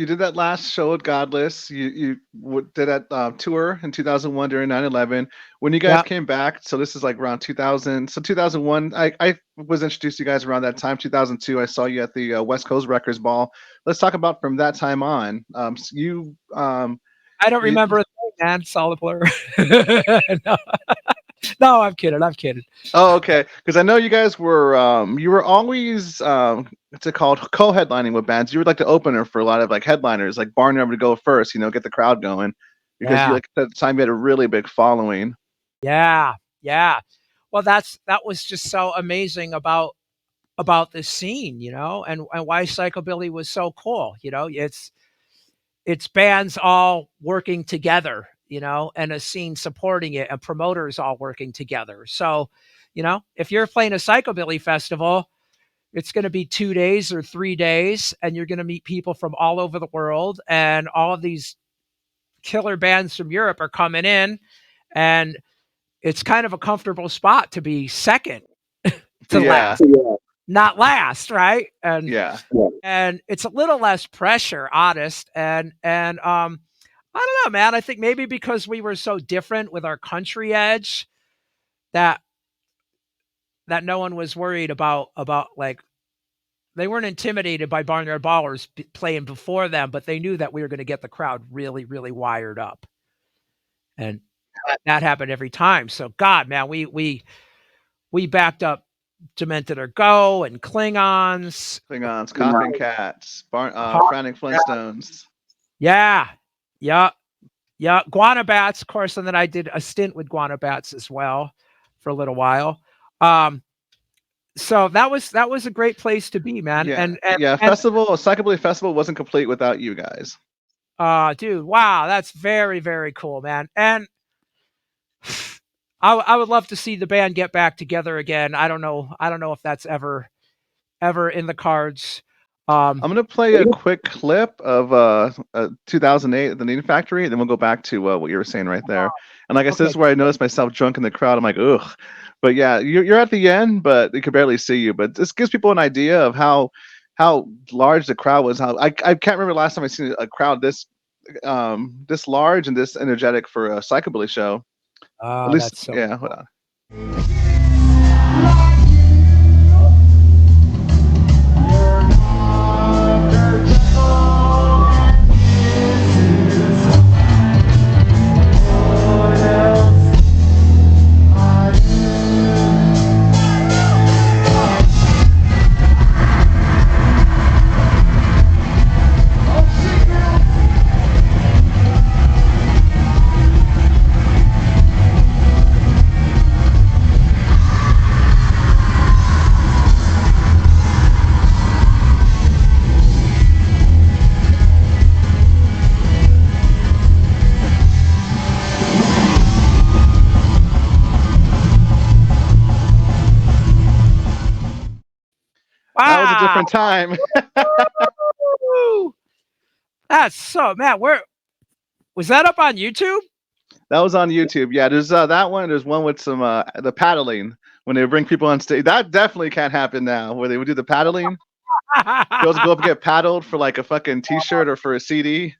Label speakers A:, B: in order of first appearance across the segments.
A: did that last show at Godless. You did that tour in 2001 during 9/11. When you guys
B: Yeah.
A: came back, so this is like around 2000. So 2001, I was introduced to you guys around that time. 2002, I saw you at the West Coast Records Ball. Let's talk about from that time on.
B: I don't
A: You,
B: remember a thing, man. Solid blur. No, no, I'm kidding. I'm kidding.
A: oh, okay. Because I know you were always what's it called, co-headlining with bands. You were like the opener for a lot of like headliners, like Barnyard would go first, get the crowd going, because you
B: Yeah.
A: like at the time you had a really big following.
B: Yeah. Yeah. Well, that was just so amazing about this scene, and why psychobilly was so cool. It's bands all working together, and a scene supporting it and promoters all working together. So, if you're playing a psychobilly festival, it's going to be 2 days or 3 days, and you're going to meet people from all over the world, and all of these killer bands from Europe are coming in, and it's kind of a comfortable spot to be second to
A: Yeah,
B: last, not last, right? And
A: yeah,
B: and it's a little less pressure, honest, and I don't know, man. I think maybe because we were so different with our country edge that no one was worried about like they weren't intimidated by Barnyard Ballers playing before them, but they knew that we were going to get the crowd really, really wired up, and that happened every time. So, God, man, we backed up Demented or Go and Klingons.
A: Klingons, Coughing Cats, Frowning Flintstones.
B: Yeah, yeah, yeah. Guanabats, of course, and then I did a stint with Guanabats as well for a little while. Um, so that was a great place to be, man.
A: Yeah,
B: And
A: yeah.
B: and
A: Psychobilly Festival wasn't complete without you guys.
B: dude, wow, that's very, very cool, man. And I would love to see the band get back together again. I don't know if that's ever in the cards. Um,
A: I'm gonna play a quick clip of 2008 at the Needle Factory, and then we'll go back to what you were saying right there. And like I said, this
B: okay.
A: is where I noticed myself drunk in the crowd. I'm like, ugh. But yeah, you're at the end, but they could barely see you. But this gives people an idea of how large the crowd was. How I can't remember last time I seen a crowd this large and this energetic for a psychobilly show. At
B: Oh,
A: least,
B: that's so
A: yeah. Hold
B: cool.
A: on. That was a
B: Wow.
A: different time.
B: Woo! That's so, man. Where was that up on YouTube?
A: That was on YouTube. Yeah, there's that one. There's one with some the paddling when they bring people on stage. That definitely can't happen now. Where they would do the paddling. Girls go up and get paddled for like a fucking T-shirt or for a CD.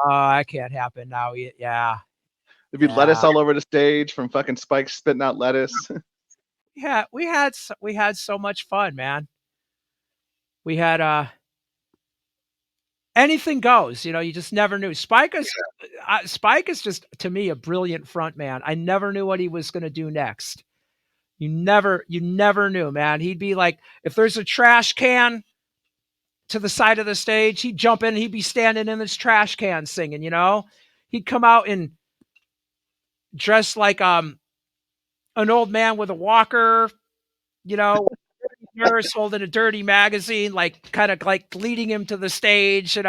B: Oh, that can't happen now. Yeah,
A: There'd be lettuce
B: yeah,
A: all over the stage from fucking Spike spitting out lettuce.
B: yeah. We had so much fun, man. We had anything goes. You just never knew. Spike is just to me a brilliant front man. I never knew what he was going to do next. You never knew, man. He'd be like, if there's a trash can to the side of the stage, he'd jump in. He'd be standing in this trash can singing. He'd come out and dressed like an old man with a walker. You know, nurse holding a dirty magazine, like kind of like leading him to the stage. He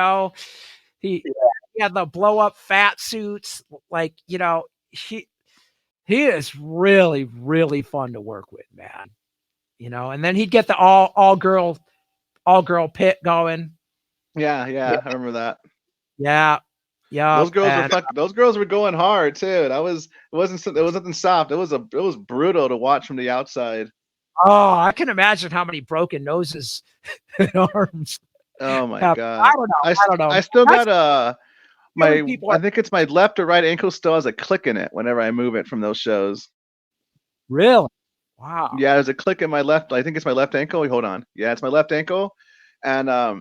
B: he had the blow up fat suits. Like he is really, really fun to work with, man. And then he'd get the all girl pit going.
A: Yeah,
B: Yeah,
A: yeah, I remember that.
B: yeah, yeah. And
A: Those girls were going hard too. It was nothing soft. It was brutal to watch from the outside.
B: oh, I can imagine how many broken noses and arms.
A: Oh my
B: I
A: god.
B: don't know. I don't know.
A: I still
B: That's
A: got
B: feeling
A: my
B: people
A: I
B: are
A: think it's my left or right ankle still has a click in it whenever I move it from those shows.
B: really. Wow.
A: Yeah, there's a click in my left. I think it's my left ankle. Wait, hold on. Yeah, it's my left ankle, and oh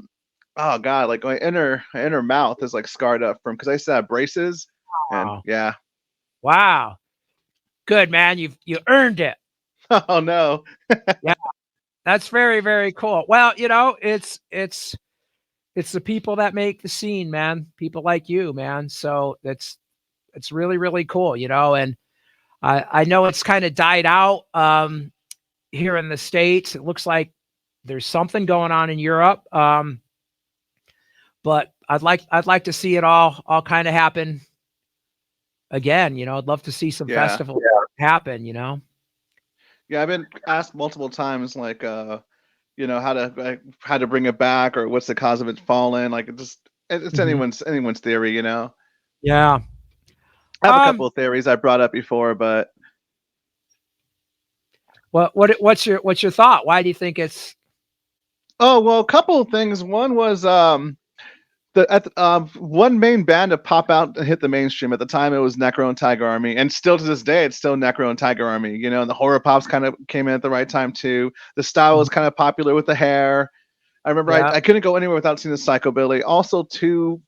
A: god, like my inner mouth is like scarred up from because I used to have braces, and
B: Wow.
A: yeah.
B: Wow. Good, man. You earned it.
A: Oh no.
B: Yeah. That's very, very cool. Well, it's the people that make the scene, man. People like you, man. So it's really, really cool, and I know it's kind of died out here in the States. It looks like there's something going on in Europe. But I'd like to see it all kind of happen again. I'd love to see some
A: Yeah.
B: festivals happen.
A: Yeah, I've been asked multiple times, like, how to bring it back, or what's the cause of it falling. Like, it's
B: Mhm.
A: anyone's theory, you know.
B: Yeah.
A: I have a
B: Um,
A: couple of theories I brought up before, but
B: what's your thought? Why do you think it's
A: oh well, a couple of things. One was one main band to pop out and hit the mainstream at the time. It was Necro and Tiger Army, and still to this day, it's still Necro and Tiger Army. You know, and the horror pops kind of came in at the right time too. The style was kind of popular with the hair. I remember
B: yeah.
A: I couldn't go anywhere without seeing the psychobilly. Also, too,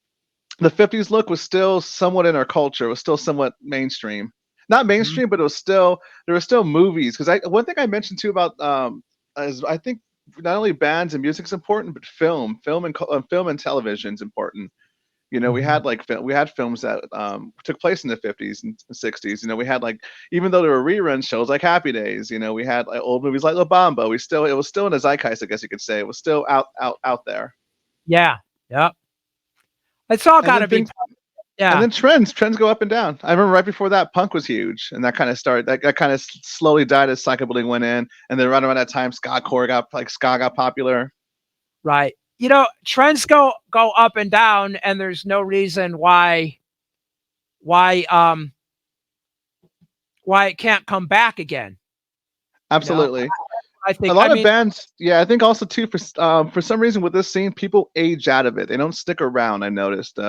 A: the '50s look was still somewhat in our culture. It was still somewhat mainstream. Not
B: Mhm.
A: mainstream, but it was still there were still movies. Because I one thing I mentioned too about is I think not only bands and music is important, but film and television is important. You know, we
B: Mhm.
A: had we had films that took place in the '50s and '60s. You know, we had like even though there were rerun shows like Happy Days. You know, we had like old movies like La Bamba. It was still in the zeitgeist, I guess you could say. It was still out there.
B: Yeah. Yep. It's all
A: And
B: got
A: then
B: to be.
A: things And
B: Yeah.
A: then trends go up and down. I remember right before that, punk was huge, and that kind of started. That kind of slowly died as psychobilly went in, and then right around that time, ska got popular.
B: Right. Trends go up and down, and there's no reason why um why it can't come back again. You know,
A: Absolutely,
B: I
A: a
B: think. I
A: lot of
B: mean,
A: bands. Yeah, I think also too for some reason with this scene, people age out of it. They don't stick around. I noticed.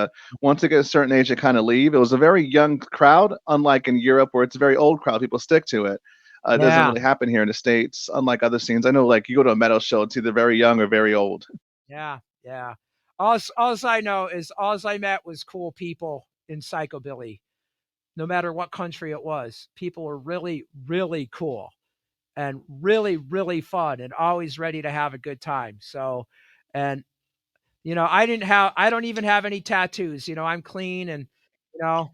A: Once they get a certain age, they kind of leave. It was a very young crowd, unlike in Europe where it's a very old crowd. People stick to it. It doesn't
B: yeah,
A: really happen here in the States, unlike other scenes. I know, like you go to a metal show, it's either very young or very old.
B: yeah, yeah. All I know is all I met was cool people in psychobilly. No matter what country it was, people were really, really cool and really, really fun and always ready to have a good time. So, and I don't even have any tattoos. I'm clean and you know,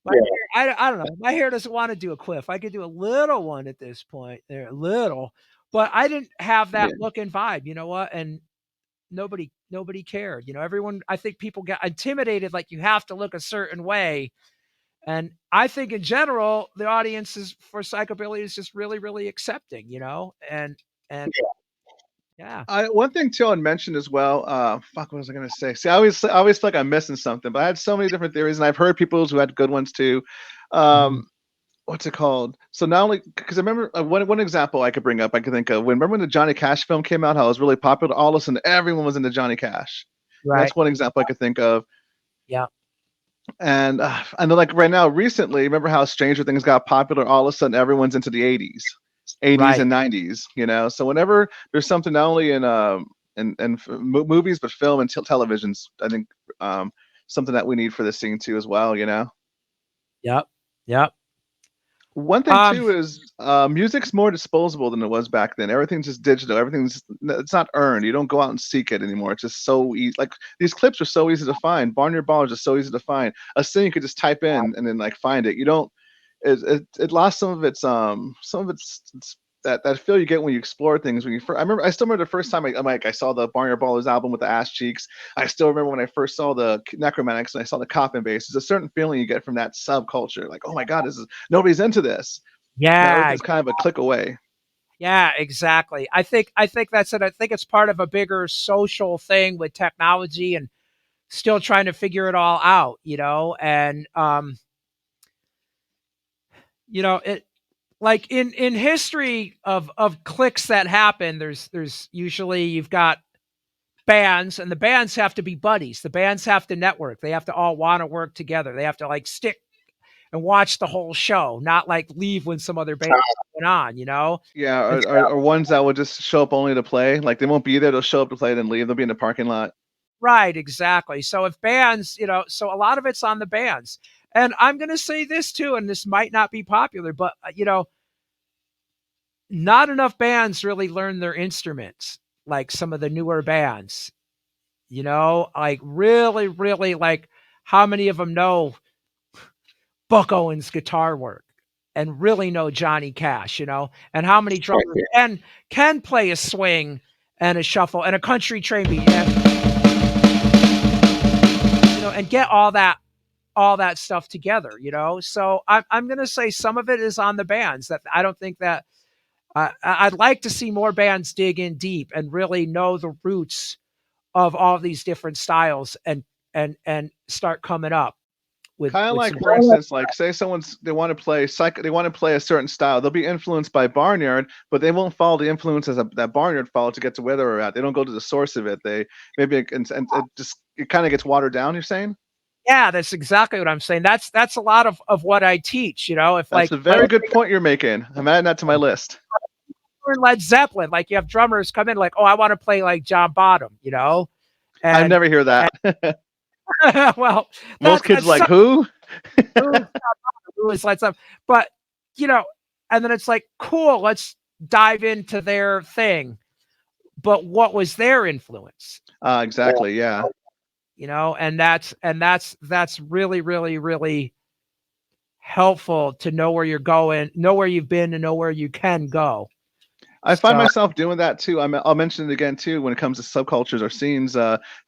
B: my hair, I don't know. My hair doesn't want to do a cliff. I could do a little one at this point. There, a little, but I didn't have that
A: Yeah.
B: look and vibe. You know what? And nobody cared. Everyone. I think people get intimidated. Like you have to look a certain way. And I think in general, the audience is for psychobilly is just really, really accepting. And yeah.
A: One thing too I'd mention as well. Fuck, what was I gonna say? See, I always feel like I'm missing something, but I had so many different theories, and I've heard people who had good ones too.
B: Mhm.
A: Um, what's it called? So not only because I remember one example I could bring up, I could think of remember when the Johnny Cash film came out, how it was really popular. All of a sudden, everyone was into Johnny Cash.
B: Right.
A: That's one example I could think of.
B: Yeah.
A: And I know, like right now, recently, remember how Stranger Things got popular? All of a sudden, everyone's into the '80s
B: Right.
A: and '90s. You know, so whenever there's something not only in movies but film and televisions, I think something that we need for this scene too as well. You know,
B: Yep. Yep.
A: one thing
B: Um.
A: too is music's more disposable than it was back then. Everything's just digital. It's not earned. You don't go out and seek it anymore. It's just so easy. Like these clips are so easy to find. Barnyard Ballers are so easy to find. A scene you could just type in and then like find it. You don't. It lost some of its that feel you get when you explore things. I still remember the first time I saw the Barnyard Ballers album with the ass cheeks. I still remember when I first saw the Necromantics and I saw the Coffin Base. There's a certain feeling you get from that subculture. Like, oh my god, this is nobody's into this. Now
B: Yeah.
A: everything's kind of a click away.
B: Yeah. Exactly. I think that's it. I think it's part of a bigger social thing with technology and still trying to figure it all out. And it like in history of clicks that happen. There's usually you've got bands, and the bands have to be buddies. The bands have to network. They have to all want to work together. They have to like stick and watch the whole show, not like leave when some other band went on, you know?
A: Yeah,
B: And
A: or ones that will just show up only to play. Like they won't be there. They'll show up to play, then leave. They'll be in the parking lot.
B: right, exactly. So if bands, so a lot of it's on the bands. And I'm going to say this too, and this might not be popular, but not enough bands really learn their instruments like some of the newer bands. Like really, really, like how many of them know Buck Owens guitar work and really know Johnny Cash, and how many drummers can play a swing and a shuffle and a country train beat and get all that stuff together, So I'm going to say some of it is on the bands. That I don't think that I'd like to see more bands dig in deep and really know the roots of all these different styles and start coming up
A: Kind of
B: with
A: like,
B: some.
A: for instance, like say they want to play they want to play a certain style. They'll be influenced by Barnyard, but they won't follow the influences that Barnyard followed to get to where they're at. They don't go to the source of it. They maybe and it kind of gets watered down. You're saying
B: Yeah, that's exactly what I'm saying. That's a lot of what I teach. If
A: that's
B: like
A: a very good point you're making. I'm adding that to my list.
B: Led Zeppelin, like you have drummers come in like, oh, I want to play like John Bottom,
A: I
B: and
A: never hear that.
B: well,
A: Most kids
B: that's
A: like who?
B: who is Led Zeppelin, but and then it's like, cool, let's dive into their thing. But what was their influence?
A: Exactly. Yeah.
B: And that's really, really, really helpful to know where you're going, know where you've been, and know where you can go.
A: I find myself doing that too. I'll mention it again too when it comes to subcultures or scenes.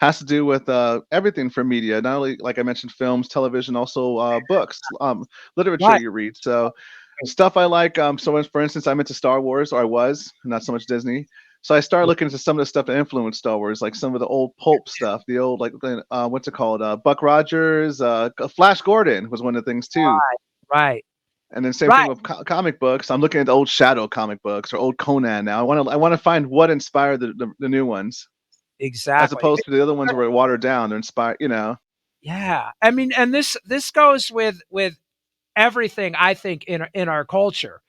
A: Has to do with everything from media, not only like I mentioned, films, television, also books, literature
B: Right.
A: you read. So stuff I like. So for instance, I'm into Star Wars, or I was, not so much Disney. So I started looking into some of the stuff that influenced Star Wars, like some of the old pulp stuff, the old like what's it called, Buck Rogers, Flash Gordon was one of the things too.
B: Right.
A: And then same thing with comic books. I'm looking at the old Shadow comic books or old Conan now. I want to find what inspired the new ones, as
B: Exactly.
A: opposed to the other ones where watered down. They're inspired,
B: Yeah. I mean, and this goes with everything I think in our culture,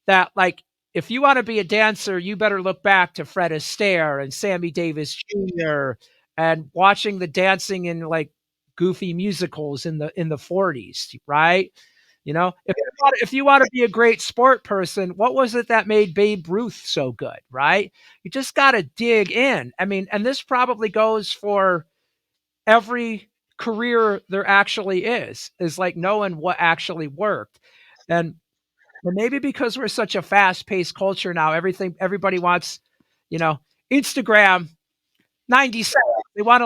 B: that like if you want to be a dancer, you better look back to Fred Astaire and Sammy Davis Jr. and watching the dancing in like goofy musicals in the 40s, right? If you want to be a great sport person, what was it that made Babe Ruth so good, right? You just got to dig in. I mean, and this probably goes for every career there actually is like knowing what actually worked. And maybe because we're such a fast-paced culture now, everybody wants, Instagram 90 seconds. They want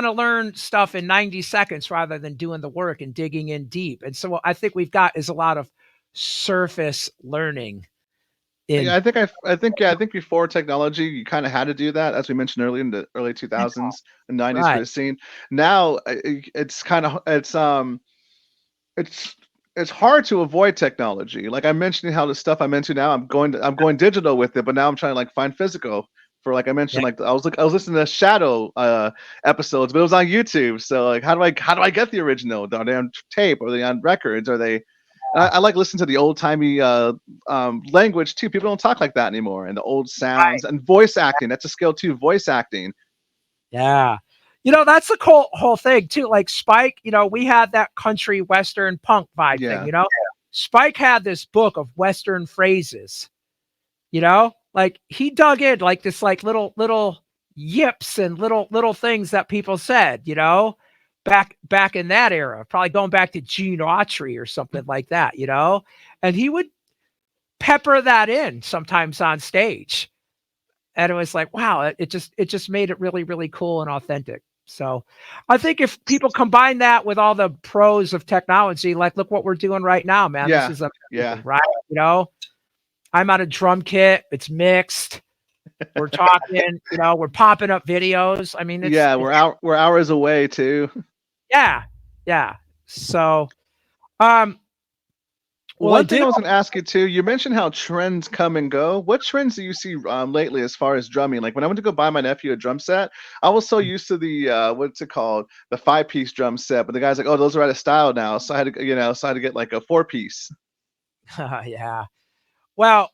B: to learn stuff in 90 seconds rather than doing the work and digging in deep. And so what I think we've got is a lot of surface learning in.
A: Yeah, I think before technology, you kind of had to do that, as we mentioned earlier in the early 2000s and 90s for
B: Right.
A: the scene. Now it's kind of it's it's hard to avoid technology. Like I'm mentioning how the stuff I'm into now, I'm going digital with it, but now I'm trying to like find physical. For like I mentioned, like I was listening to Shadow episodes, but it was on YouTube. So like, how do I get the original? Are they on tape? Are they on records? Are they? I like listening to the old timey language too. People don't talk like that anymore, and the old sounds and voice acting. That's a skill too. Voice acting.
B: Yeah. That's the whole thing too. Like Spike, we had that country western punk vibe thing, Spike had this book of western phrases, like he dug in like this, like little yips and little things that people said, back in that era, probably going back to Gene Autry or something like that, and he would pepper that in sometimes on stage. And it was like, wow, it just made it really, really cool and authentic. So I think if people combine that with all the pros of technology, like look what we're doing right now, man.
A: Yeah.
B: This is
A: Yeah.
B: right. I'm on a drum kit. It's mixed. We're talking, we're popping up videos. I mean,
A: we're hours away too.
B: Yeah. Yeah. So, Well, I
A: One thing
B: did.
A: I was going to ask you too, you mentioned how trends come and go. What trends do you see lately as far as drumming? Like when I went to go buy my nephew a drum set, I was so used to the what's it called, the 5 piece drum set, but the guy's like, oh, those are out of style now, so I had to, so I had to get like a 4 piece.
B: Yeah. Well,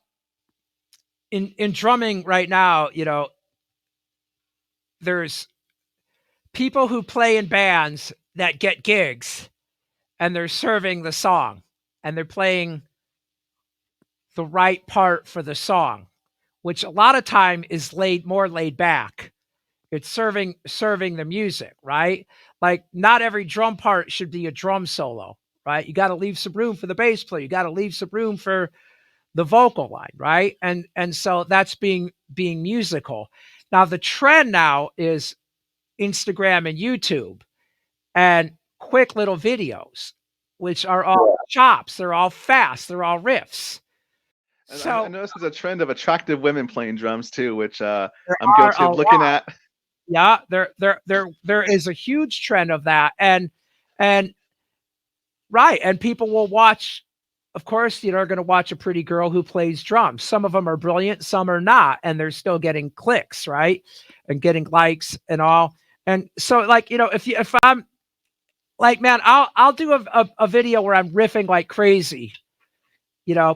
B: in drumming right now, there's people who play in bands that get gigs and they're serving the song and they're playing the right part for the song, which a lot of time is more laid back. It's serving the music, right? Like not every drum part should be a drum solo, right? You got to leave some room for the bass player. You got to leave some room for the vocal line, right? And so that's being musical. Now the trend now is Instagram and YouTube and quick little videos, which are all chops. They're all fast. They're all riffs.
A: And I
B: So
A: noticed there's a trend of attractive women playing drums too, which
B: there
A: I'm
B: are
A: guilty
B: a
A: of looking
B: lot.
A: at.
B: Yeah, there is a huge trend of that, and right, and people will watch. Of course, are going to watch a pretty girl who plays drums. Some of them are brilliant, some are not, and they're still getting clicks, right, and getting likes and all. And so, like if I'm like, man, I'll do a video where I'm riffing like crazy,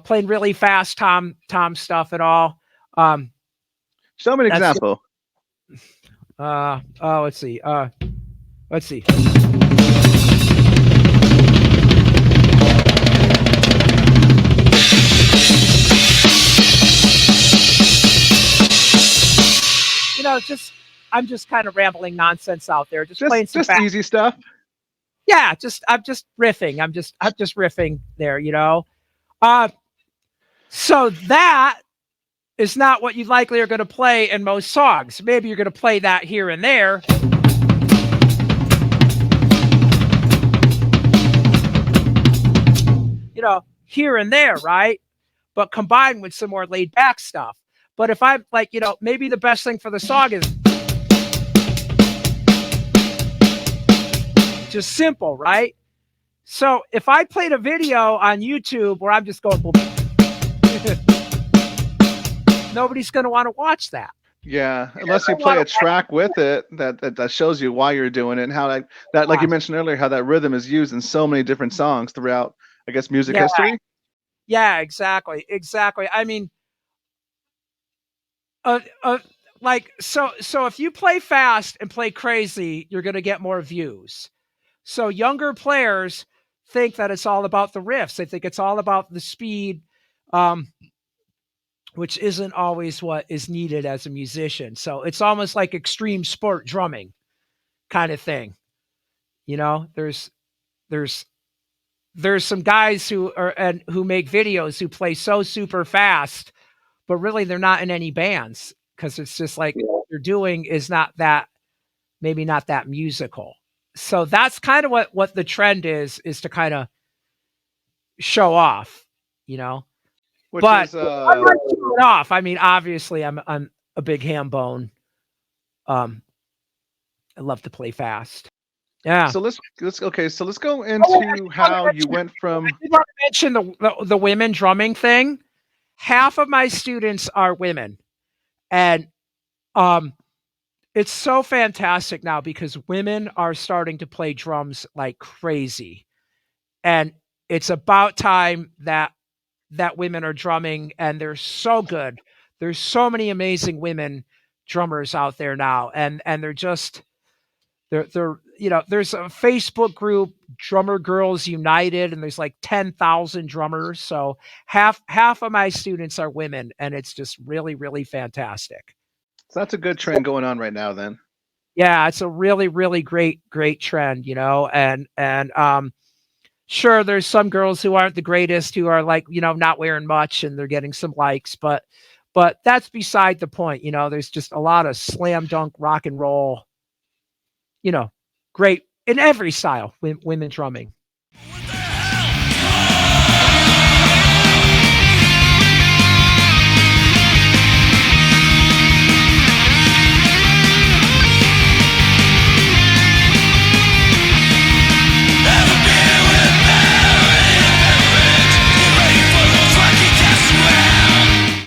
B: playing really fast tom stuff and all.
A: Show me an
B: That's
A: example.
B: let's see. Let's see. I'm just kind of rambling nonsense out there, just playing some
A: Just
B: fast.
A: easy stuff.
B: Yeah, I'm just riffing. I'm just riffing there, So that is not what you likely are going to play in most songs. Maybe you're going to play that here and there. Here and there, right? But combined with some more laid back stuff. But if I'm like, maybe the best thing for the song is just simple, right? So if I played a video on YouTube where I'm just going, nobody's going to want to watch that.
A: Yeah, unless you play a track with it that shows you why you're doing it and how that like you mentioned earlier, how that rhythm is used in so many different songs throughout, I guess, music history.
B: Yeah, exactly. I mean, like so if you play fast and play crazy, you're going to get more views. So younger players think that it's all about the riffs. They think it's all about the speed, which isn't always what is needed as a musician. So it's almost like extreme sport drumming kind of thing. There's some guys who make videos who play so super fast, but really they're not in any bands because it's just like what they're doing is maybe not that musical. So that's kind of what the trend is to kind of show off,
A: Which
B: but
A: is
B: I'm not showing off. I mean, obviously I'm a big ham bone. I love to play fast. Yeah.
A: So let's go into how you went from.
B: I did want to mention the women drumming thing. Half of my students are women, and it's so fantastic now because women are starting to play drums like crazy, and it's about time that women are drumming, and they're so good. There's so many amazing women drummers out there now, and they're just they're there's a Facebook group, Drummer Girls United, and there's like 10,000 drummers. So half of my students are women, and it's just really, really fantastic.
A: So that's a good trend going on right now then.
B: Yeah, it's a really, really great trend, and sure, there's some girls who aren't the greatest who are like, not wearing much and they're getting some likes, but that's beside the point. There's just a lot of slam dunk rock and roll, great in every style, women drumming.